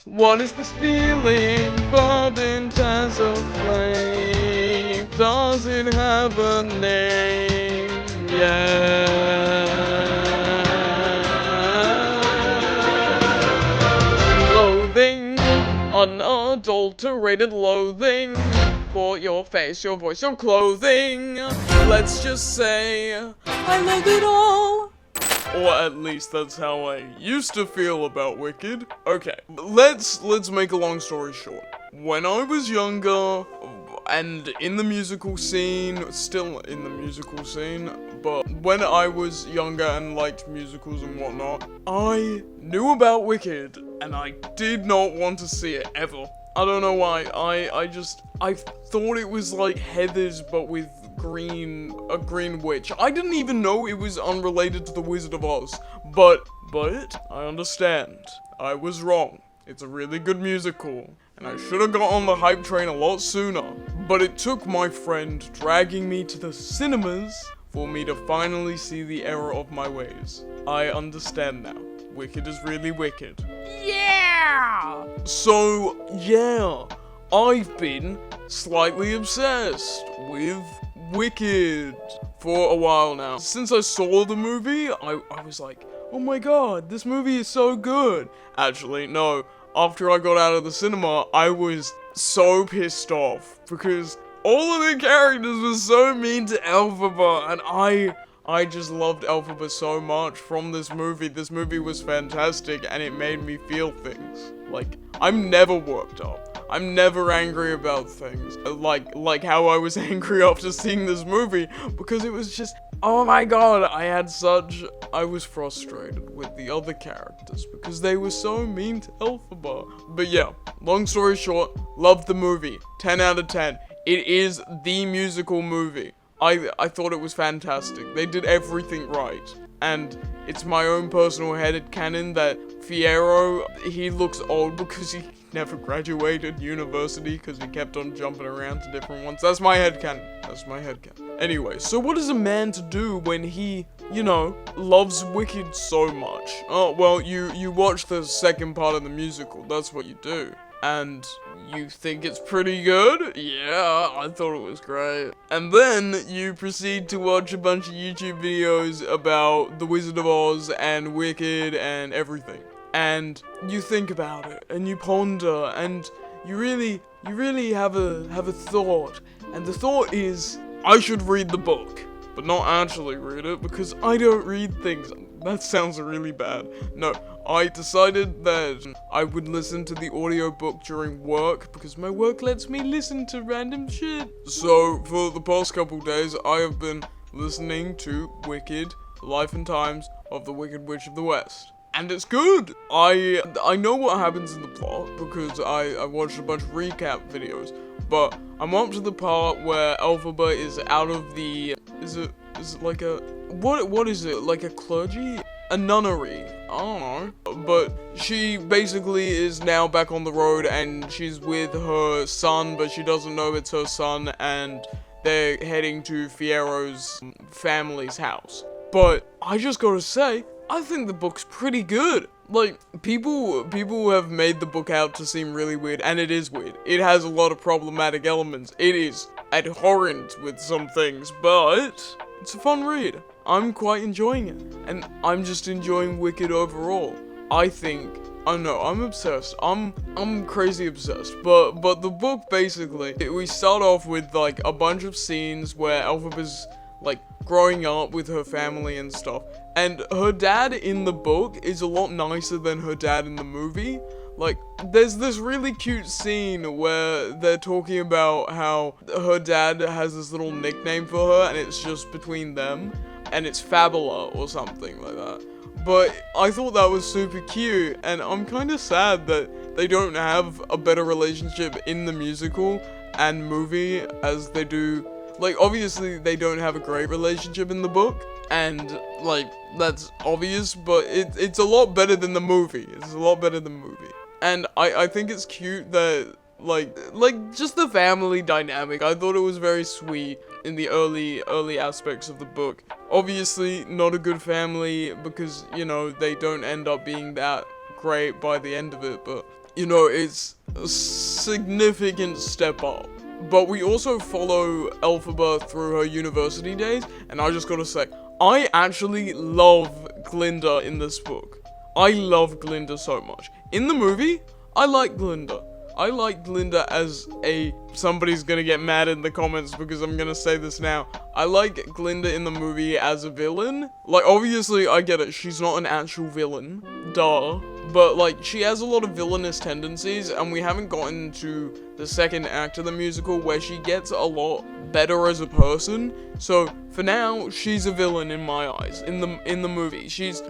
What is this feeling? Burdened as a flame. Does it have a name? Yeah. Loathing, unadulterated loathing. For your face, your voice, your clothing. Let's just say, I love it all. Or at least that's how I used to feel about Wicked. Okay, let's make a long story short. When I was younger, and in the musical scene, still in the musical scene, but when I was younger and liked musicals and whatnot, I knew about Wicked, and I did not want to see it ever. I don't know why. I thought it was like Heathers, but with a green witch. I didn't even know it was unrelated to the Wizard of Oz. But I understand. I was wrong. It's a really good musical, and I should have got on the hype train a lot sooner. But it took my friend dragging me to the cinemas for me to finally see the error of my ways. I understand now. Wicked is really wicked. Yeah! So, yeah, I've been slightly obsessed with Wicked for a while now. Since I saw the movie, I was like, oh my god, this movie is so good. Actually, no, after I got out of the cinema, I was so pissed off because all of the characters were so mean to Elphaba, and I just loved Elphaba so much from this movie. This movie was fantastic, and it made me feel things. Like, I'm never worked up. I'm never angry about things. Like how I was angry after seeing this movie, because it was just, oh my god, I was frustrated with the other characters, because they were so mean to Elphaba. But yeah, long story short, loved the movie. 10 out of 10. It is the musical movie. I thought it was fantastic. They did everything right. And it's my own personal headcanon that Fiyero, he looks old because he never graduated university because he kept on jumping around to different ones. That's my headcanon. That's my headcanon. Anyway, so what is a man to do when he, loves Wicked so much? Oh, well, you watch the second part of the musical. That's what you do. And you think it's pretty good? Yeah, I thought it was great. And then you proceed to watch a bunch of YouTube videos about The Wizard of Oz and Wicked and everything. And you think about it, and you ponder, and you really have a thought. And the thought is, I should read the book, but not actually read it, because I don't read things. That sounds really bad. No, I decided that I would listen to the audiobook during work, because my work lets me listen to random shit. So, for the past couple days, I have been listening to Wicked, Life and Times of the Wicked Witch of the West. And it's good! I know what happens in the plot, because I watched a bunch of recap videos, but I'm up to the part where Elphaba is out of the... Is it like a... What is it? Like a clergy? A nunnery? I don't know. But she basically is now back on the road, and she's with her son, but she doesn't know it's her son, and they're heading to Fiero's family's house. But I just gotta say, I think the book's pretty good. Like, people have made the book out to seem really weird, and it is weird. It has a lot of problematic elements. It is abhorrent with some things, but it's a fun read. I'm quite enjoying it, and I'm just enjoying Wicked overall. I don't know, I'm obsessed. I'm crazy obsessed. But the book, basically, we start off with, like, a bunch of scenes where Elphaba's, like, growing up with her family and stuff. And her dad in the book is a lot nicer than her dad in the movie. Like, there's this really cute scene where they're talking about how her dad has this little nickname for her, and it's just between them, and it's Fabula or something like that. But I thought that was super cute, and I'm kind of sad that they don't have a better relationship in the musical and movie as they do. Like, obviously, they don't have a great relationship in the book, and, like, that's obvious, but it's a lot better than the movie. It's a lot better than the movie. And I think it's cute that, like, just the family dynamic. I thought it was very sweet in the early aspects of the book. Obviously, not a good family, because, they don't end up being that great by the end of it, but you know, it's a significant step up. But we also follow Elphaba through her university days, and I just gotta say, I actually love Glinda in this book. I love Glinda so much. In the movie, I like Glinda. I like Glinda as somebody's gonna get mad in the comments because I'm gonna say this now. I like Glinda in the movie as a villain. Like, obviously, I get it, she's not an actual villain. Duh. But, like, she has a lot of villainous tendencies, and we haven't gotten to the second act of the musical where she gets a lot better as a person. So, for now, she's a villain in my eyes. In the movie. She's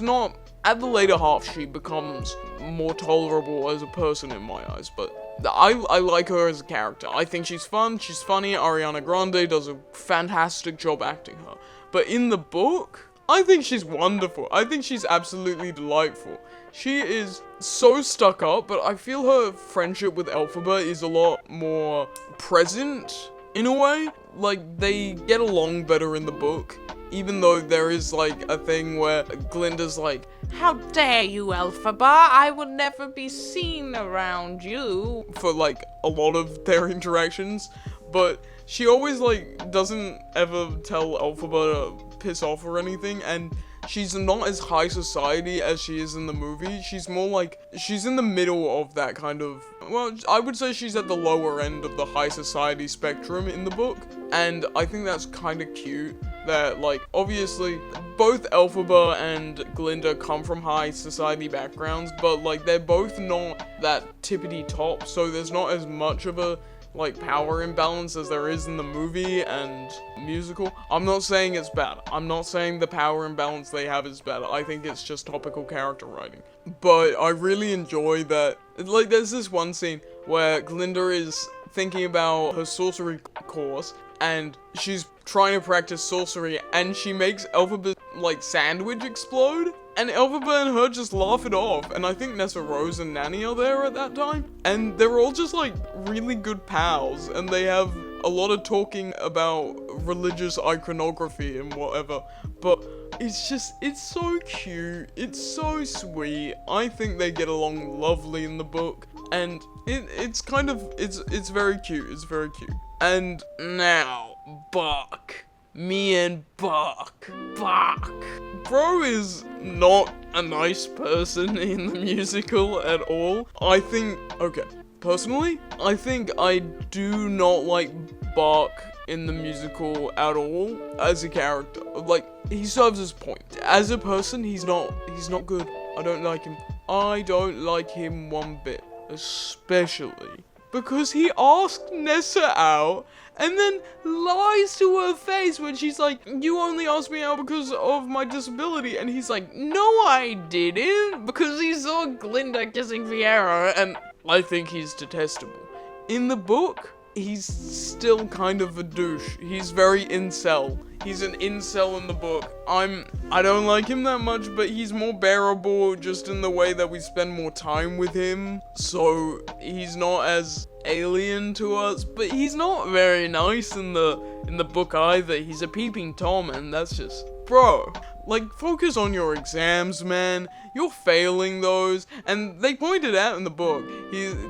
not... At the later half, she becomes more tolerable as a person in my eyes, but I like her as a character. I think she's fun, she's funny. Ariana Grande does a fantastic job acting her. But in the book, I think she's wonderful. I think she's absolutely delightful. She is so stuck up, but I feel her friendship with Elphaba is a lot more present, in a way. Like, they get along better in the book. Even though there is, like, a thing where Glinda's like, "How dare you, Elphaba? I will never be seen around you," for, like, a lot of their interactions. But she always, like, doesn't ever tell Elphaba to piss off or anything, and she's not as high society as she is in the movie. She's more like, she's in the middle of that kind of, well, I would say she's at the lower end of the high society spectrum in the book. And I think that's kind of cute that, like, obviously, both Elphaba and Glinda come from high society backgrounds, but, like, they're both not that tippity top, so there's not as much of a, like, power imbalance as there is in the movie and musical. I'm not saying it's bad. I'm not saying the power imbalance they have is bad. I think it's just topical character writing. But I really enjoy that. Like, there's this one scene where Glinda is thinking about her sorcery course, and she's trying to practice sorcery, and she makes Elphaba's, like, sandwich explode. And Elphaba and her just laugh it off, and I think Nessa Rose and Nanny are there at that time. And they're all just, like, really good pals, and they have a lot of talking about religious iconography and whatever. But it's just, it's so cute, it's so sweet. I think they get along lovely in the book, and it's kind of, it's very cute, it's very cute. And now, Buck. Me and Buck. Bro is not a nice person in the musical at all. I think, okay, personally, I think I do not like Buck in the musical at all as a character. Like, he serves his point. As a person, he's not good. I don't like him. I don't like him one bit, especially because he asked Nessa out and then lies to her face when she's like, "You only asked me out because of my disability." And he's like, "No, I didn't," because he saw Glinda kissing Fiera, and I think he's detestable. In the book, he's still kind of a douche. He's very incel. He's an incel in the book. I don't like him that much, but he's more bearable just in the way that we spend more time with him. So he's not as alien to us, but he's not very nice in the book either. He's a peeping Tom, and that's just, bro, like, focus on your exams, man. You're failing those, and they pointed out in the book.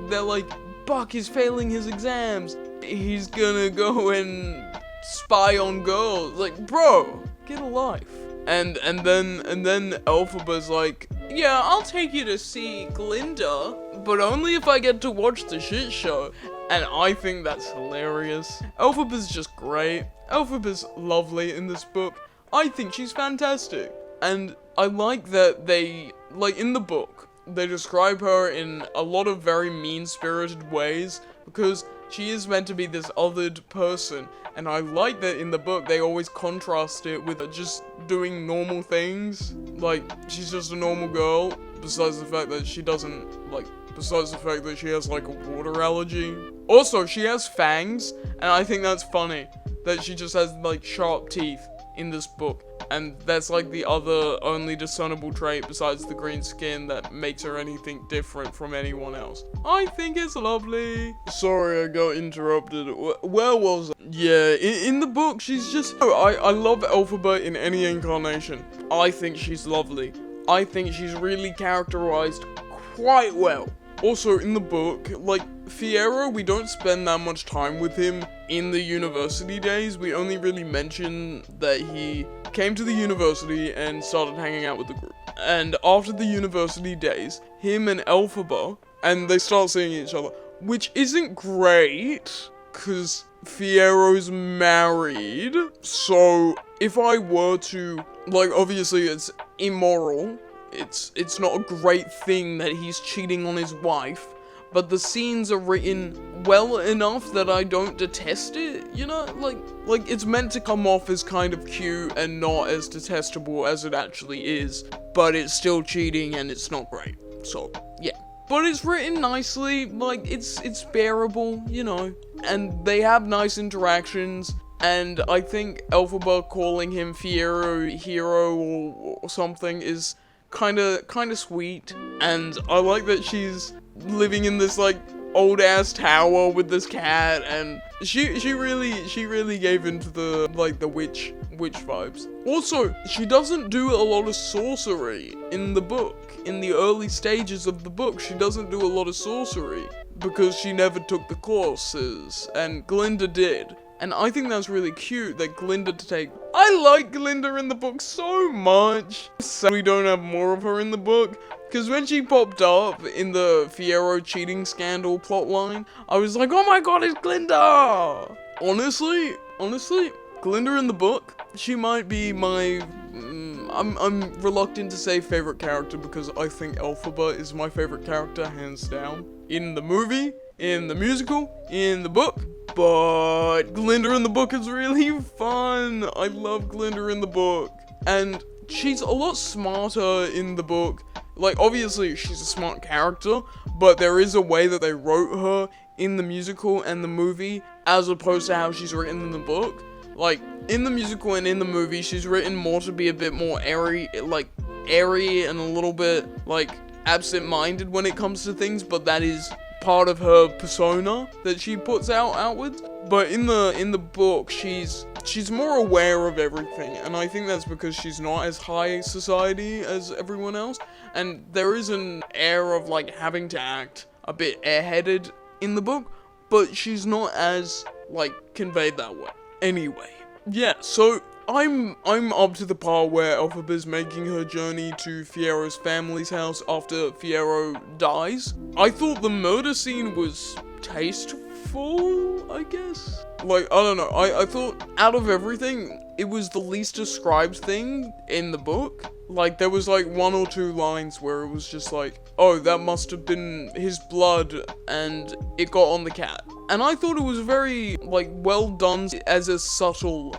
They're like, Buck is failing his exams. He's gonna go and spy on girls. Like, bro, get a life. And then Elphaba's like, "Yeah, I'll take you to see Glinda, but only if I get to watch the shit show." And I think that's hilarious. Elphaba's just great. Elphaba's lovely in this book. I think she's fantastic. And I like that they, like, in the book, they describe her in a lot of very mean-spirited ways, because she is meant to be this othered person. And I like that in the book, they always contrast it with her just doing normal things. Like, she's just a normal girl, besides the fact that she doesn't, like, besides the fact that she has, like, a water allergy. Also, she has fangs, and I think that's funny, that she just has, like, sharp teeth in this book. And that's, like, the other only discernible trait besides the green skin that makes her anything different from anyone else. I think it's lovely. Sorry, I got interrupted. Where was I? Yeah, in the book, she's just... I love Elphaba in any incarnation. I think she's lovely. I think she's really characterized quite well. Also, in the book, like, Fiyero, we don't spend that much time with him in the university days. We only really mention that he came to the university and started hanging out with the group. And after the university days, him and Elphaba, and they start seeing each other, which isn't great, because Fiyero's married. So, if I were to, like, obviously it's immoral. It's not a great thing that he's cheating on his wife, but the scenes are written well enough that I don't detest it, you know? Like it's meant to come off as kind of cute and not as detestable as it actually is, but it's still cheating and it's not great. So, yeah. But it's written nicely, like, it's bearable, you know? And they have nice interactions. And I think Elphaba calling him Fiyero Hero or something is kinda sweet, and I like that she's living in this, like, old-ass tower with this cat, and she really gave into the, like, the witch vibes. Also, she doesn't do a lot of sorcery in the book. In the early stages of the book, she doesn't do a lot of sorcery, because she never took the courses, and Glinda did. And I think that's really cute that Glinda I like Glinda in the book so much. So we don't have more of her in the book. Because when she popped up in the Fiyero cheating scandal plotline, I was like, oh my god, it's Glinda! Honestly, Glinda in the book, she might be my, I'm reluctant to say favorite character because I think Elphaba is my favorite character, hands down. In the movie, in the musical, in the book. But Glinda in the book is really fun. I love Glinda in the book. And she's a lot smarter in the book. Like, obviously, she's a smart character, but there is a way that they wrote her in the musical and the movie, as opposed to how she's written in the book. Like, in the musical and in the movie, she's written more to be a bit more airy and a little bit, like, absent-minded when it comes to things, but that is part of her persona that she puts outwards. But in the book, she's more aware of everything, and I think that's because she's not as high society as everyone else, and there is an air of, like, having to act a bit airheaded in the book, but she's not as, like, conveyed that way. Anyway, yeah, so I'm up to the part where Elphaba's making her journey to Fiyero's family's house after Fiyero dies. I thought the murder scene was tasteful, I guess? Like, I don't know, I thought out of everything, it was the least described thing in the book. Like, there was like 1 or 2 lines where it was just like, oh, that must have been his blood and it got on the cat. And I thought it was very, like, well done as a subtle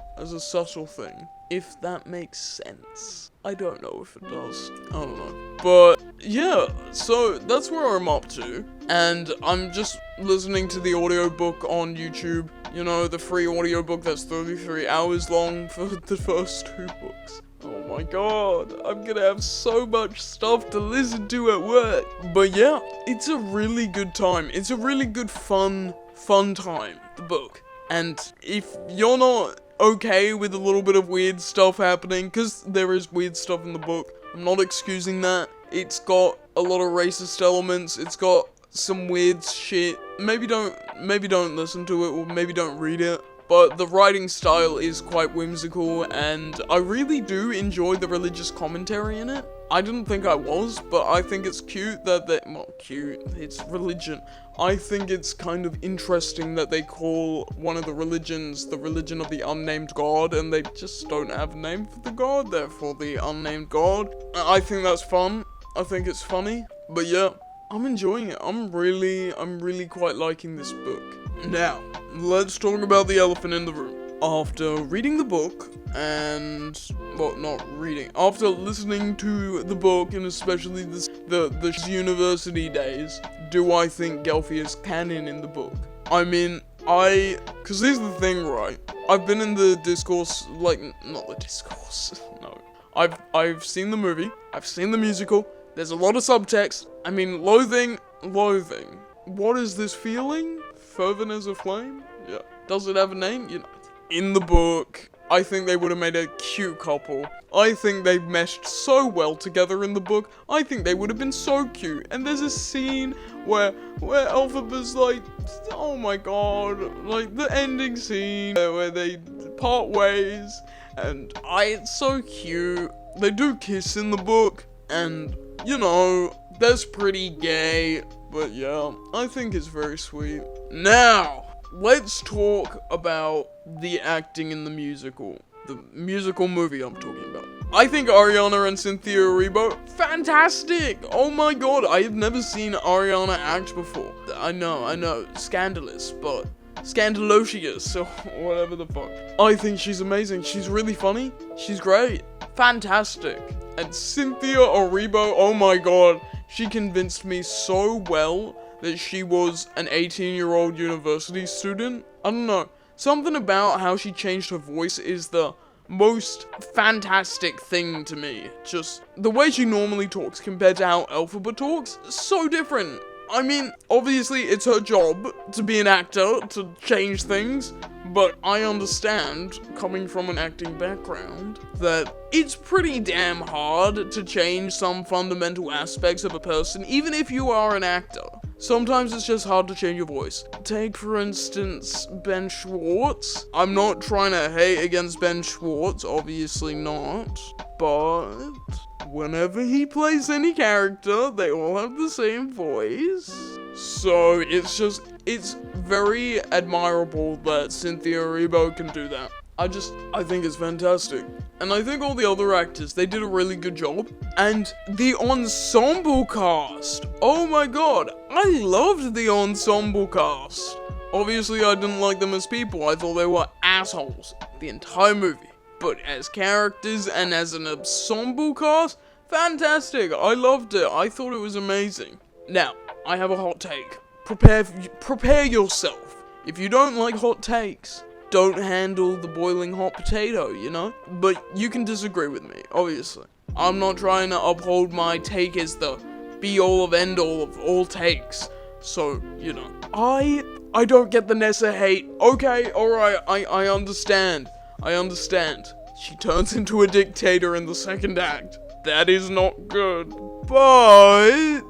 thing. If that makes sense. I don't know if it does. I don't know. But, yeah, so that's where I'm up to. And I'm just listening to the audiobook on YouTube. You know, the free audiobook that's 33 hours long for the first 2 books. Oh my god, I'm gonna have so much stuff to listen to at work. But yeah, it's a really good time. It's a really good fun time, the book. And if you're not okay with a little bit of weird stuff happening, because there is weird stuff in the book, I'm not excusing that. It's got a lot of racist elements, it's got some weird shit. Maybe don't listen to it, or maybe don't read it. But the writing style is quite whimsical, and I really do enjoy the religious commentary in it. I didn't think I was, but I think it's cute that cute, it's religion. I think it's kind of interesting that they call one of the religions the religion of the unnamed god, and they just don't have a name for the god, therefore the unnamed god. I think that's fun. I think it's funny. But yeah, I'm enjoying it. I'm really quite liking this book. Now, let's talk about the elephant in the room. After reading the book, and, well, not reading, after listening to the book, and especially the university days, do I think Gelfie is canon in the book? I mean, cause here's the thing, right? I've been in the discourse, like, not the discourse, no. I've seen the movie, I've seen the musical, there's a lot of subtext. I mean, loathing. What is this feeling? Fervent as a flame? Yeah. Does it have a name? You know. In the book, I think they would have made a cute couple. I think they meshed so well together in the book. I think they would have been so cute. And there's a scene where Elphaba's like, oh my god, like the ending scene where they part ways, and it's so cute. They do kiss in the book, and you know, that's pretty gay, but yeah, I think it's very sweet. Now, let's talk about the acting in the musical movie I'm talking about. I think Ariana and Cynthia Erivo, fantastic! Oh my god, I have never seen Ariana act before. I know, scandalous, but scandalocious, or whatever the fuck. I think she's amazing. She's really funny. She's great. Fantastic. And Cynthia Erivo, oh my god, she convinced me so well that she was an 18-year-old university student. I don't know. Something about how she changed her voice is the most fantastic thing to me. Just the way she normally talks compared to how Elphaba talks, so different. I mean, obviously it's her job to be an actor, to change things, but I understand, coming from an acting background, that it's pretty damn hard to change some fundamental aspects of a person, even if you are an actor. Sometimes it's just hard to change your voice. Take, for instance, Ben Schwartz. I'm not trying to hate against Ben Schwartz, obviously not, but whenever he plays any character, they all have the same voice. So it's very admirable that Cynthia Erivo can do that. I think it's fantastic. And I think all the other actors, they did a really good job. And the ensemble cast, oh my god, I loved the ensemble cast. Obviously I didn't like them as people, I thought they were assholes the entire movie. But as characters and as an ensemble cast, fantastic, I loved it, I thought it was amazing. Now, I have a hot take. Prepare yourself. If you don't like hot takes, don't handle the boiling hot potato, you know? But you can disagree with me, obviously. I'm not trying to uphold my take as the be-all of end-all of all takes. So, you know. I don't get the Nessa hate. Okay, alright, I understand. I understand. She turns into a dictator in the second act. That is not good. But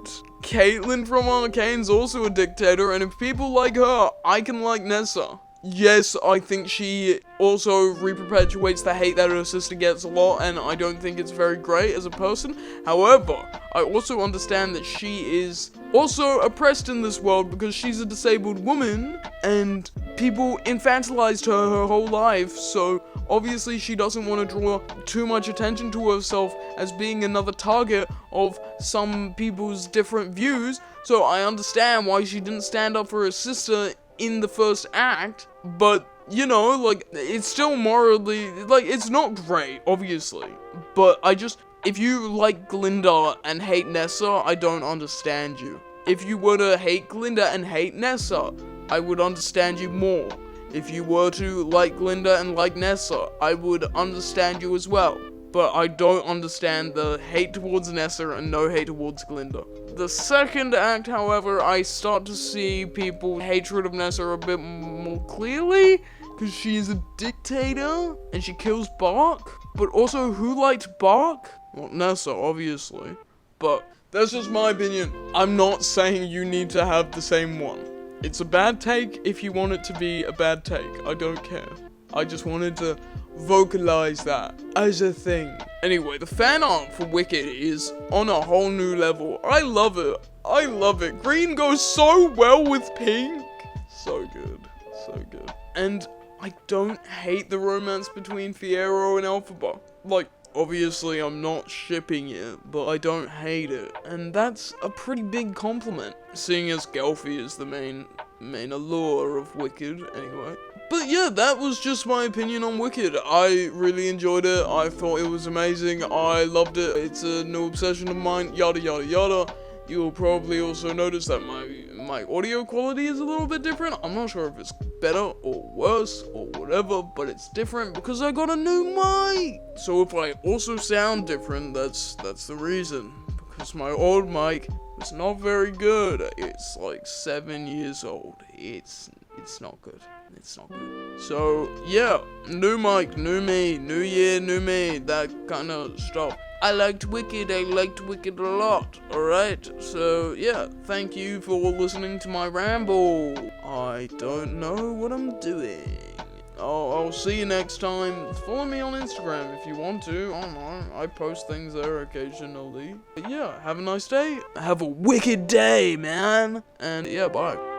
Caitlyn from Arcane's also a dictator, and if people like her, I can like Nessa. Yes, I think she also re-perpetuates the hate that her sister gets a lot, and I don't think it's very great as a person. However, I also understand that she is also oppressed in this world because she's a disabled woman, and people infantilized her whole life, so obviously she doesn't want to draw too much attention to herself as being another target of some people's different views, so I understand why she didn't stand up for her sister in the first act, but, you know, like, it's still morally, like, it's not great, obviously, but if you like Glinda and hate Nessa, I don't understand you. If you were to hate Glinda and hate Nessa, I would understand you more. If you were to like Glinda and like Nessa, I would understand you as well. But I don't understand the hate towards Nessa and no hate towards Glinda. The second act, however, I start to see people's hatred of Nessa a bit more clearly, because she is a dictator, and she kills Bark. But also, who liked Bark? Well, Nessa, obviously. But that's just my opinion. I'm not saying you need to have the same one. It's a bad take if you want it to be a bad take. I don't care. I just wanted to vocalize that as a thing. Anyway, the fan art for Wicked is on a whole new level. I love it. I love it. Green goes so well with pink. So good. So good. And I don't hate the romance between Fiyero and Elphaba. Like, obviously I'm not shipping it, but I don't hate it. And that's a pretty big compliment, seeing as Gelfie is the main allure of Wicked, anyway. But yeah, that was just my opinion on Wicked. I really enjoyed it. I thought it was amazing. I loved it. It's a new obsession of mine, yada yada yada. You'll probably also notice that my audio quality is a little bit different. I'm not sure if it's better or worse or whatever, but it's different because I got a new mic. So if I also sound different, that's the reason. Because my old mic was not very good. It's like 7 years old. It's not good. It's not good. So, yeah, new mic, new me, new year, new me, that kind of stuff. I liked Wicked a lot, alright? So, yeah, thank you for listening to my ramble. I don't know what I'm doing. I'll see you next time. Follow me on Instagram if you want to. I don't know. I post things there occasionally. But yeah, have a nice day. Have a wicked day, man. And yeah, bye.